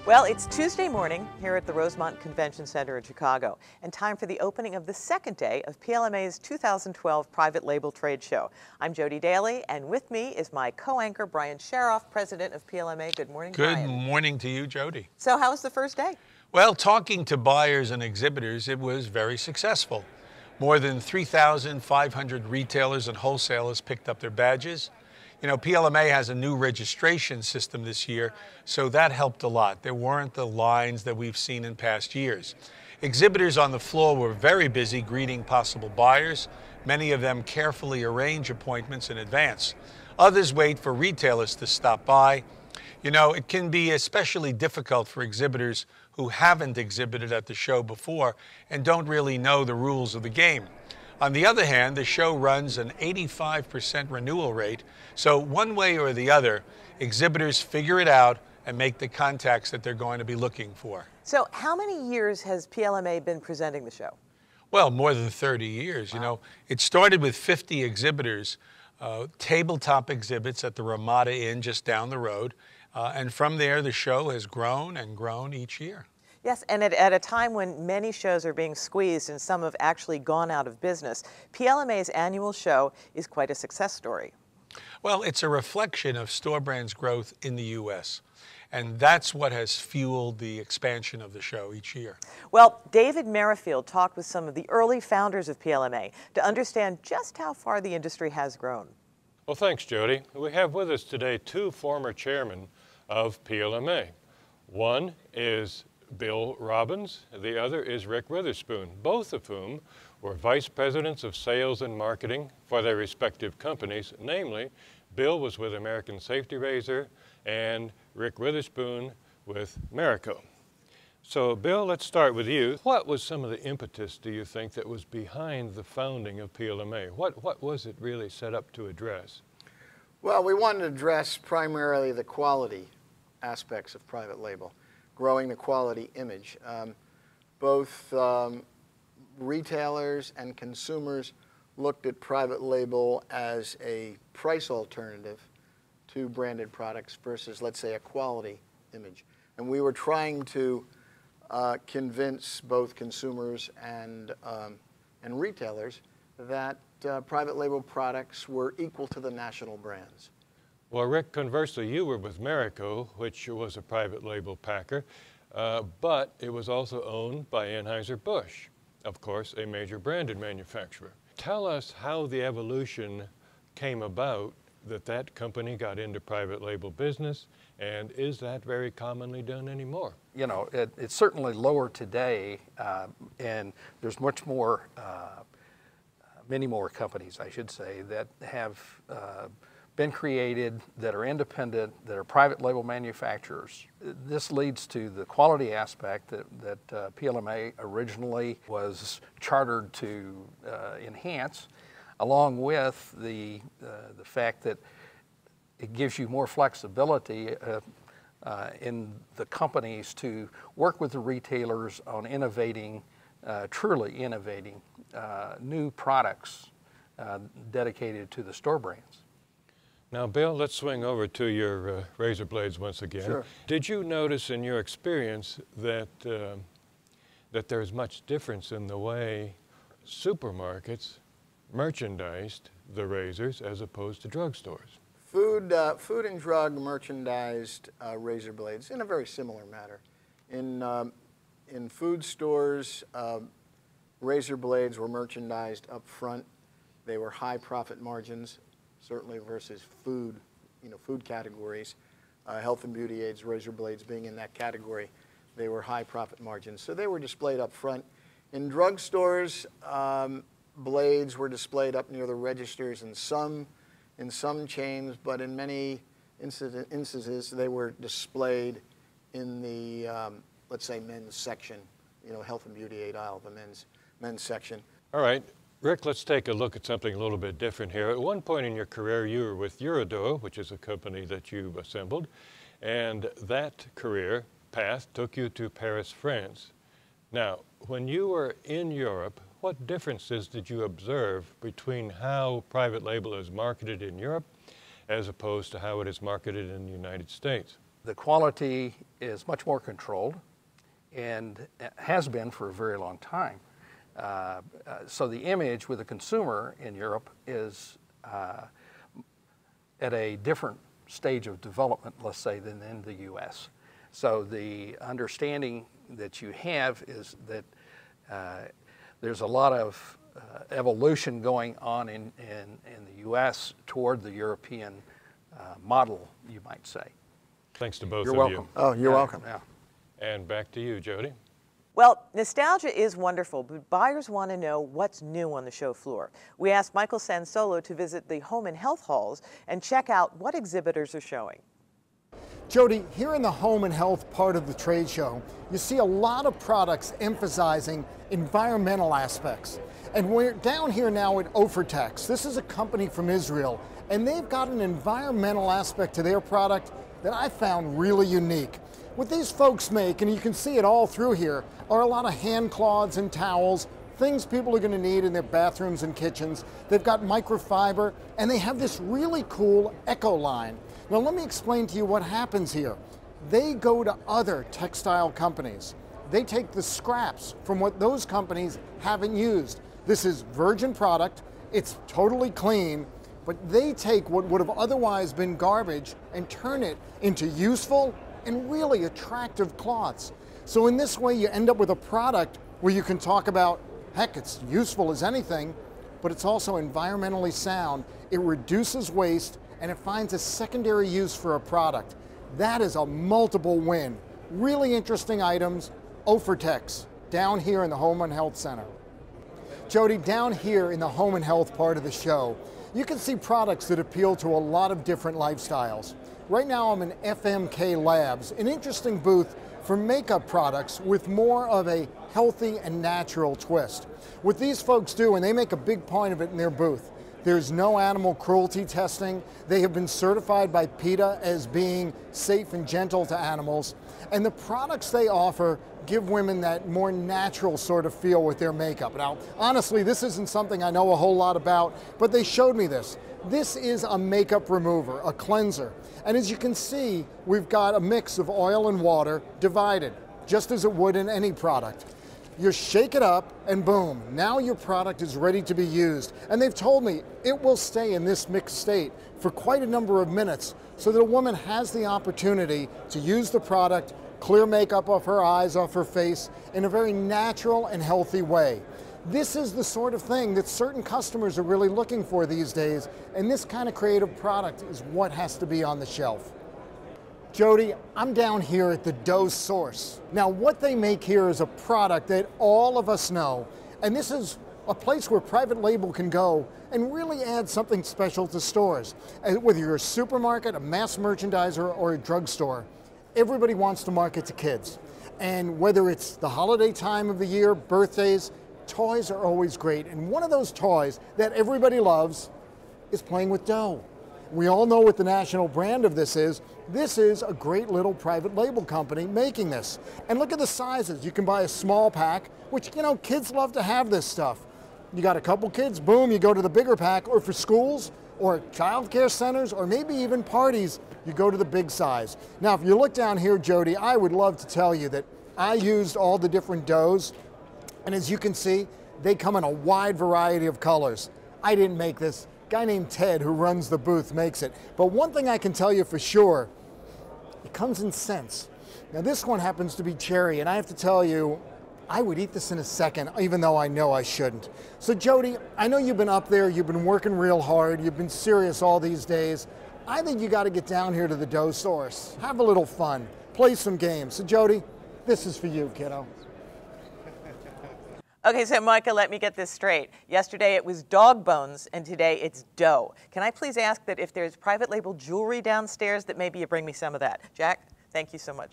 Well, it's Tuesday morning here at the Rosemont Convention Center in Chicago, and time for the opening of the second day of PLMA's 2012 Private Label Trade Show. I'm Jodi Daley, and with me is my co-anchor, Brian Sharoff, president of PLMA. Good morning, Brian. Good morning to you, Jodi. So how was the first day? Well, talking to buyers and exhibitors, it was very successful. More than 3,500 retailers and wholesalers picked up their badges. You know, PLMA has a new registration system this year, so that helped a lot. There weren't the lines that we've seen in past years. Exhibitors on the floor were very busy greeting possible buyers. Many of them carefully arrange appointments in advance. Others wait for retailers to stop by. You know, it can be especially difficult for exhibitors who haven't exhibited at the show before and don't really know the rules of the game. On the other hand, the show runs an 85% renewal rate, so one way or the other, exhibitors figure it out and make the contacts that they're going to be looking for. So how many years has PLMA been presenting the show? Well, more than 30 years. Wow. You know, it started with 50 exhibitors, tabletop exhibits at the Ramada Inn just down the road, and from there the show has grown and grown each year. Yes, and at a time when many shows are being squeezed and some have actually gone out of business, PLMA's annual show is quite a success story. Well, it's a reflection of store brand's growth in the U.S., and that's what has fueled the expansion of the show each year. Well, David Merrefield talked with some of the early founders of PLMA to understand just how far the industry has grown. Well, thanks, Jodi. We have with us today two former chairmen of PLMA. One is Bill Robbins, the other is Rick Witherspoon, both of whom were vice presidents of sales and marketing for their respective companies. Namely, Bill was with American Safety Razor and Rick Witherspoon with Marico. So Bill, let's start with you. What was some of the impetus, do you think, that was behind the founding of PLMA? What was it really set up to address? Well, we wanted to address primarily the quality aspects of private label, growing the quality image. Both retailers and consumers looked at private label as a price alternative to branded products versus, let's say, a quality image. And we were trying to convince both consumers and retailers that private label products were equal to the national brands. Well, Rick, conversely, you were with Marico, which was a private label packer, but it was also owned by Anheuser-Busch, of course, a major branded manufacturer. Tell us how the evolution came about that company got into private label business, and is that very commonly done anymore? You know, it's certainly lower today, and there's much more, many more companies, I should say, that have been created, that are independent, that are private label manufacturers. This leads to the quality aspect that PLMA originally was chartered to enhance, along with the fact that it gives you more flexibility in the companies to work with the retailers on innovating, truly innovating new products dedicated to the store brands. Now, Bill, let's swing over to your razor blades once again. Sure. Did you notice in your experience that there's much difference in the way supermarkets merchandised the razors as opposed to drugstores? Food and drug merchandised razor blades in a very similar manner. In food stores, razor blades were merchandised up front. They were high profit margins, certainly versus food, food categories. Health and beauty aids, razor blades being in that category, they were high profit margins. So they were displayed up front. In drugstores, blades were displayed up near the registers in some chains, but in many instances they were displayed in the, let's say, men's section, health and beauty aid aisle, the men's section. All right. Rick, let's take a look at something a little bit different here. At one point in your career, you were with Eurodor, which is a company that you've assembled, and that career path took you to Paris, France. Now, when you were in Europe, what differences did you observe between how private label is marketed in Europe as opposed to how it is marketed in the United States? The quality is much more controlled and has been for a very long time. So the image with the consumer in Europe is at a different stage of development, let's say, than in the U.S. So the understanding that you have is that there's a lot of evolution going on in the U.S. toward the European model, you might say. Thanks to both You're of welcome. you. Oh, you're welcome. Yeah. And back to you, Jodi. Well, nostalgia is wonderful, but buyers want to know what's new on the show floor. We asked Michael Sansolo to visit the home and health halls and check out what exhibitors are showing. Jodi, here in the home and health part of the trade show, you see a lot of products emphasizing environmental aspects. And we're down here now at Ofertex. This is a company from Israel, and they've got an environmental aspect to their product that I found really unique. What these folks make, and you can see it all through here, are a lot of hand cloths and towels, things people are going to need in their bathrooms and kitchens. They've got microfiber, and they have this really cool eco line. Now let me explain to you what happens here. They go to other textile companies. They take the scraps from what those companies haven't used. This is virgin product, it's totally clean, but they take what would have otherwise been garbage and turn it into useful and really attractive cloths. So in this way you end up with a product where you can talk about, heck, it's useful as anything, but it's also environmentally sound. It reduces waste and it finds a secondary use for a product. That is a multiple win. Really interesting items. Ofertex, down here in the Home and Health Center. Jodi, down here in the home and health part of the show, you can see products that appeal to a lot of different lifestyles. Right now I'm in FMK Labs, an interesting booth for makeup products with more of a healthy and natural twist. What these folks do, and they make a big point of it in their booth, there's no animal cruelty testing. They have been certified by PETA as being safe and gentle to animals. And the products they offer give women that more natural sort of feel with their makeup. Now, honestly, this isn't something I know a whole lot about, but they showed me this. This is a makeup remover, a cleanser. And as you can see, we've got a mix of oil and water divided, just as it would in any product. You shake it up and boom, now your product is ready to be used. And they've told me it will stay in this mixed state for quite a number of minutes so that a woman has the opportunity to use the product, clear makeup off her eyes, off her face, in a very natural and healthy way. This is the sort of thing that certain customers are really looking for these days, and this kind of creative product is what has to be on the shelf. Jodi, I'm down here at the dough source. Now what they make here is a product that all of us know, and this is a place where private label can go and really add something special to stores. Whether you're a supermarket, a mass merchandiser, or a drugstore, everybody wants to market to kids. And whether it's the holiday time of the year, birthdays, toys are always great. And one of those toys that everybody loves is playing with dough. We all know what the national brand of this is. This is a great little private label company making this. And look at the sizes. You can buy a small pack, which, you know, kids love to have this stuff. You got a couple kids, boom, you go to the bigger pack, or for schools, or child care centers, or maybe even parties, you go to the big size. Now, if you look down here, Jodi, I would love to tell you that I used all the different doughs, and as you can see, they come in a wide variety of colors. I didn't make this. A guy named Ted, who runs the booth, makes it. But one thing I can tell you for sure, it comes in scents. Now this one happens to be cherry, and I have to tell you, I would eat this in a second, even though I know I shouldn't. So Jodi, I know you've been up there, you've been working real hard, you've been serious all these days. I think you got to get down here to the dough source, have a little fun, play some games. So Jodi, this is for you, kiddo. Okay, so Micah, let me get this straight. Yesterday it was dog bones, and today it's dough. Can I please ask that if there's private label jewelry downstairs, that maybe you bring me some of that? Jack, thank you so much.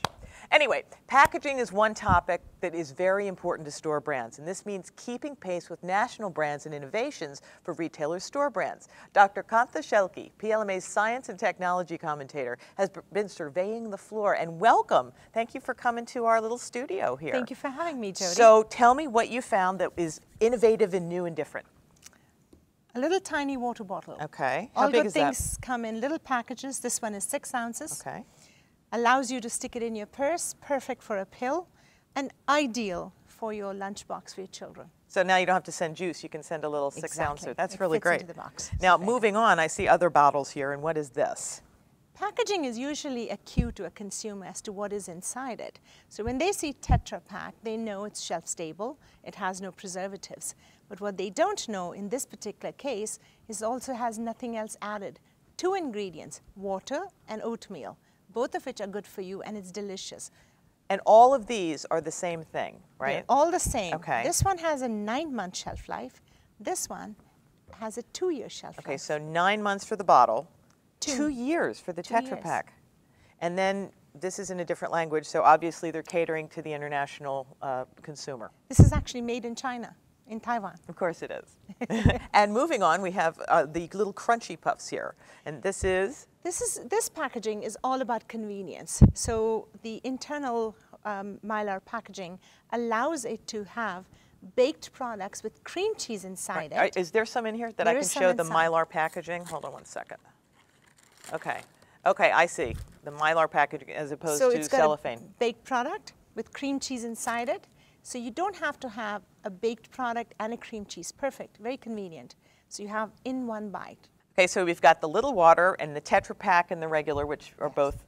Anyway, packaging is one topic that is very important to store brands, and this means keeping pace with national brands and innovations for retailer store brands. Dr. Kantha Shelke, PLMA's science and technology commentator, has been surveying the floor. And welcome. Thank you for coming to our little studio here. Thank you for having me, Jodi. So tell me what you found that is innovative and new and different. A little tiny water bottle. Okay. How All big good is that? things come in little packages. This one is 6 ounces. Okay. Allows you to stick it in your purse, perfect for a pill, and ideal for your lunchbox for your children. So now you don't have to send juice, you can send a little 6 Exactly. ouncer. That's It really fits great. into the box. Now Perfect. moving on, I see other bottles here, and what is this? Packaging is usually a cue to a consumer as to what is inside it. So when they see Tetra Pak, they know it's shelf stable, it has no preservatives. But what they don't know in this particular case is also has nothing else added. 2 ingredients, water and oatmeal, both of which are good for you, and it's delicious. And all of these are the same thing, right? They're all the same. Okay. This one has a 9-month shelf life. This one has a 2-year shelf Okay, life. so 9 months for the bottle, 2 2 years for the 2 Tetra years. Pak. And then this is in a different language, so obviously they're catering to the international consumer. This is actually made in China, in Taiwan. Of course it is. And moving on, we have the little crunchy puffs here. And this is? This packaging is all about convenience. So the internal Mylar packaging allows it to have baked products with cream cheese inside it. Is there some in here that I There can is some show the inside. Mylar packaging? Hold on one second. Okay. Okay, I see. The Mylar packaging as opposed So to it's got cellophane. a baked product with cream cheese inside it. So you don't have to have a baked product and a cream cheese. Perfect, very convenient. So you have in one bite. Okay, so we've got the little water and the Tetra Pak and the regular, which are both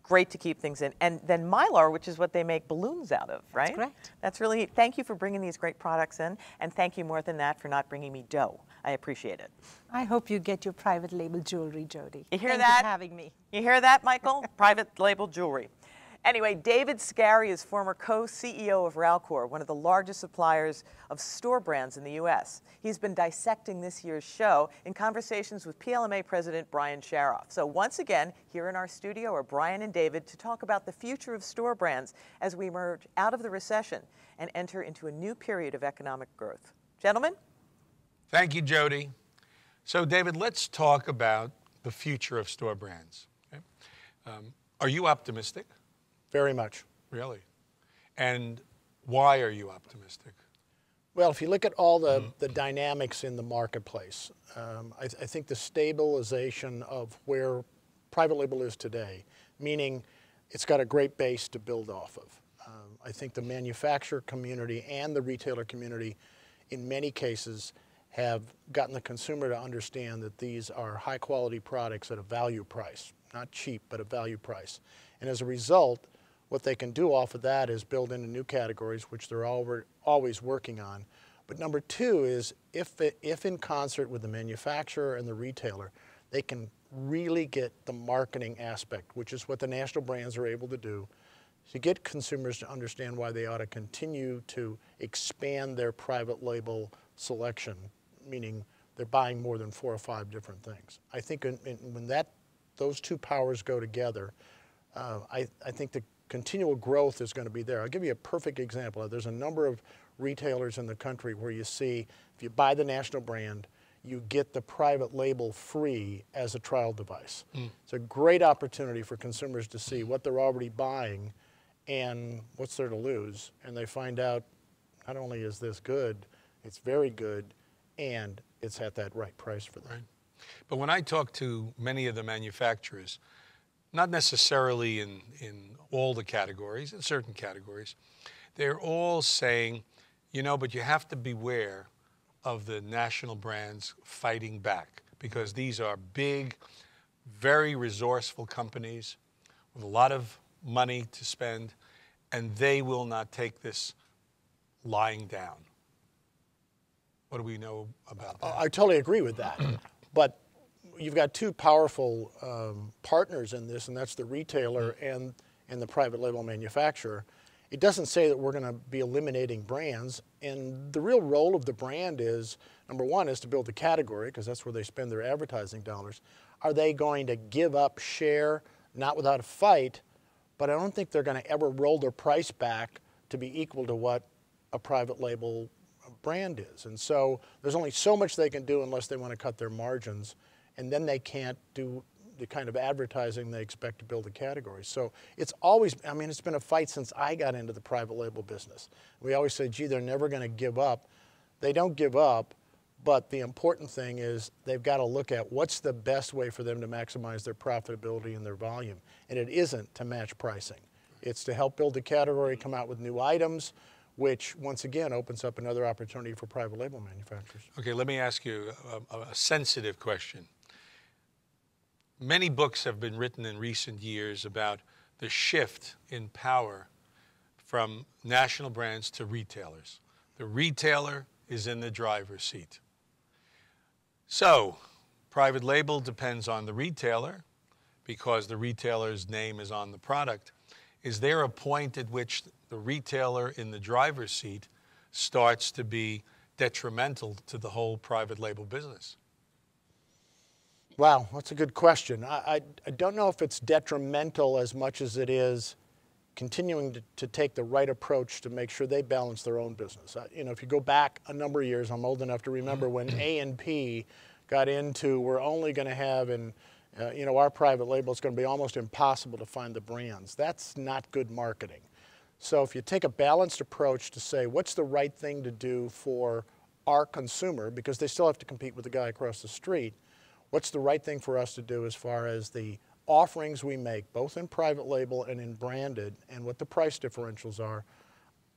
great to keep things in. And then Mylar, which is what they make balloons out of, right? correct. That's really neat. Thank you for bringing these great products in. And thank you more than that for not bringing me dough. I appreciate it. I hope you get your private label jewelry, Jodi. You hear Thank that? you for having me. You hear that, Michael? Private label jewelry. Anyway, David Skarie is former co-CEO of Ralcor, one of the largest suppliers of store brands in the U.S. He's been dissecting this year's show in conversations with PLMA President Brian Sharoff. So once again, here in our studio are Brian and David to talk about the future of store brands as we emerge out of the recession and enter into a new period of economic growth. Gentlemen? Thank you, Jodi. So, David, let's talk about the future of store brands. Okay? Are you optimistic? Very much. Really? And why are you optimistic? Well, if you look at all the dynamics in the marketplace, I think the stabilization of where private label is today, meaning it's got a great base to build off of. I think the manufacturer community and the retailer community, in many cases, have gotten the consumer to understand that these are high-quality products at a value price. Not cheap, but a value price. And as a result, what they can do off of that is build into new categories, which they're always working on. But number two is if in concert with the manufacturer and the retailer, they can really get the marketing aspect, which is what the national brands are able to do, to get consumers to understand why they ought to continue to expand their private label selection, meaning they're buying more than 4 or 5 different things. I think when those two powers go together, I think the continual growth is going to be there. I'll give you a perfect example. There's a number of retailers in the country where you see if you buy the national brand, you get the private label free as a trial device. It's a great opportunity for consumers to see what they're already buying and what's there to lose. And they find out not only is this good, it's very good, and it's at that right price for them. Right. But when I talk to many of the manufacturers, not necessarily in all the categories, in certain categories, they're all saying, you know, but you have to beware of the national brands fighting back, because these are big, very resourceful companies with a lot of money to spend, and they will not take this lying down. What do we know about that? I totally agree with that. But you've got two powerful partners in this, and that's the retailer and the private label manufacturer. It doesn't say that we're going to be eliminating brands, and the real role of the brand is, number one, is to build the category, because that's where they spend their advertising dollars. Are they going to give up share? Not without a fight, but I don't think they're going to ever roll their price back to be equal to what a private label brand is. And so there's only so much they can do unless they want to cut their margins, and then they can't do the kind of advertising they expect to build a category. So it's always, I mean, it's been a fight since I got into the private label business. We always say, gee, they're never going to give up. They don't give up, But the important thing is they've got to look at what's the best way for them to maximize their profitability and their volume. And it isn't to match pricing. It's to help build the category, come out with new items, which once again opens up another opportunity for private label manufacturers. Okay, let me ask you a sensitive question. Many books have been written in recent years about the shift in power from national brands to retailers. The retailer is in the driver's seat. So, private label depends on the retailer because the retailer's name is on the product. Is there a point at which the retailer in the driver's seat starts to be detrimental to the whole private label business? Wow, that's a good question. I don't know if it's detrimental as much as it is continuing to take the right approach to make sure they balance their own business. You know, if you go back a number of years, I'm old enough to remember when A&P got into, we're only going to have in, you know, our private label, it's going to be almost impossible to find the brands. That's not good marketing. So if you take a balanced approach to say, what's the right thing to do for our consumer, because they still have to compete with the guy across the street, what's the right thing for us to do as far as the offerings we make, both in private label and in branded, and what the price differentials are,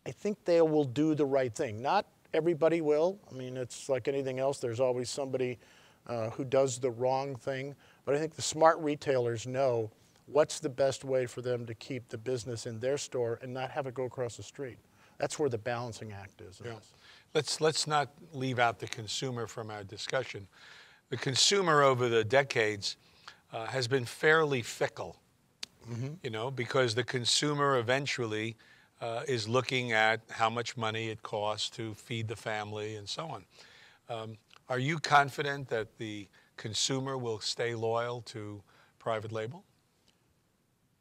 I think they will do the right thing. Not everybody will. I mean, it's like anything else. There's always somebody who does the wrong thing. But I think the smart retailers know what's the best way for them to keep the business in their store and not have it go across the street. That's where the balancing act is. Yeah. Let's not leave out the consumer from our discussion. The consumer over the decades has been fairly fickle, you know, because the consumer eventually is looking at how much money it costs to feed the family and so on. Are you confident that the consumer will stay loyal to private label?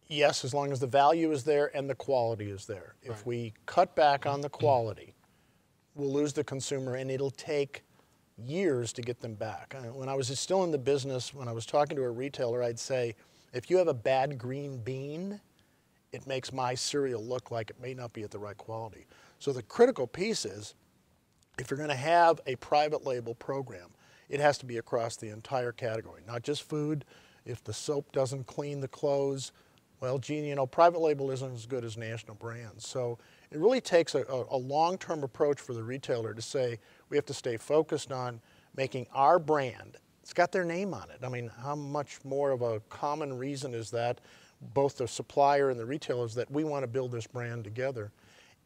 Yes, as long as the value is there and the quality is there. Right. If we cut back on the quality, we'll lose the consumer, and it'll take years to get them back. When I was still in the business, when I was talking to a retailer, I'd say, if you have a bad green bean, it makes my cereal look like it may not be at the right quality. So the critical piece is, if you're going to have a private label program, it has to be across the entire category, not just food. If the soap doesn't clean the clothes, well, gee, you know, private label isn't as good as national brands. So it really takes a long-term approach for the retailer to say, we have to stay focused on making our brand. It's got their name on it. I mean, how much more of a common reason is that, both the supplier and the retailers, that we want to build this brand together?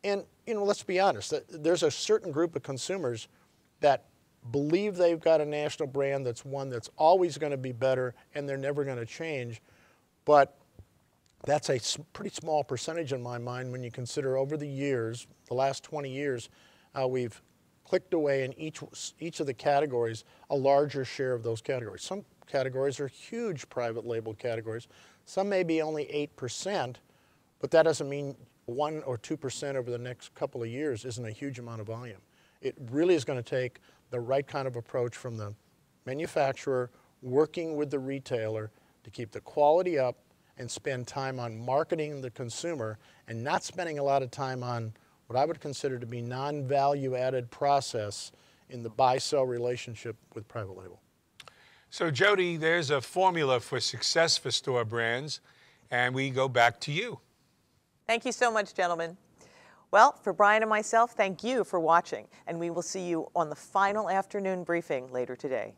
And, you know, let's be honest, there's a certain group of consumers that believe they've got a national brand that's one that's always going to be better and they're never going to change. But that's a pretty small percentage in my mind when you consider over the years, the last 20 years, we've clicked away in each of the categories, a larger share of those categories. Some categories are huge private label categories. Some may be only 8%, but that doesn't mean 1 or 2% over the next couple of years isn't a huge amount of volume. It really is going to take the right kind of approach from the manufacturer working with the retailer to keep the quality up and spend time on marketing the consumer and not spending a lot of time on what I would consider to be non-value added process in the buy-sell relationship with private label. So Jodi, there's a formula for success for store brands, and we go back to you. Thank you so much, gentlemen. Well, for Brian and myself, thank you for watching, and we will see you on the final afternoon briefing later today.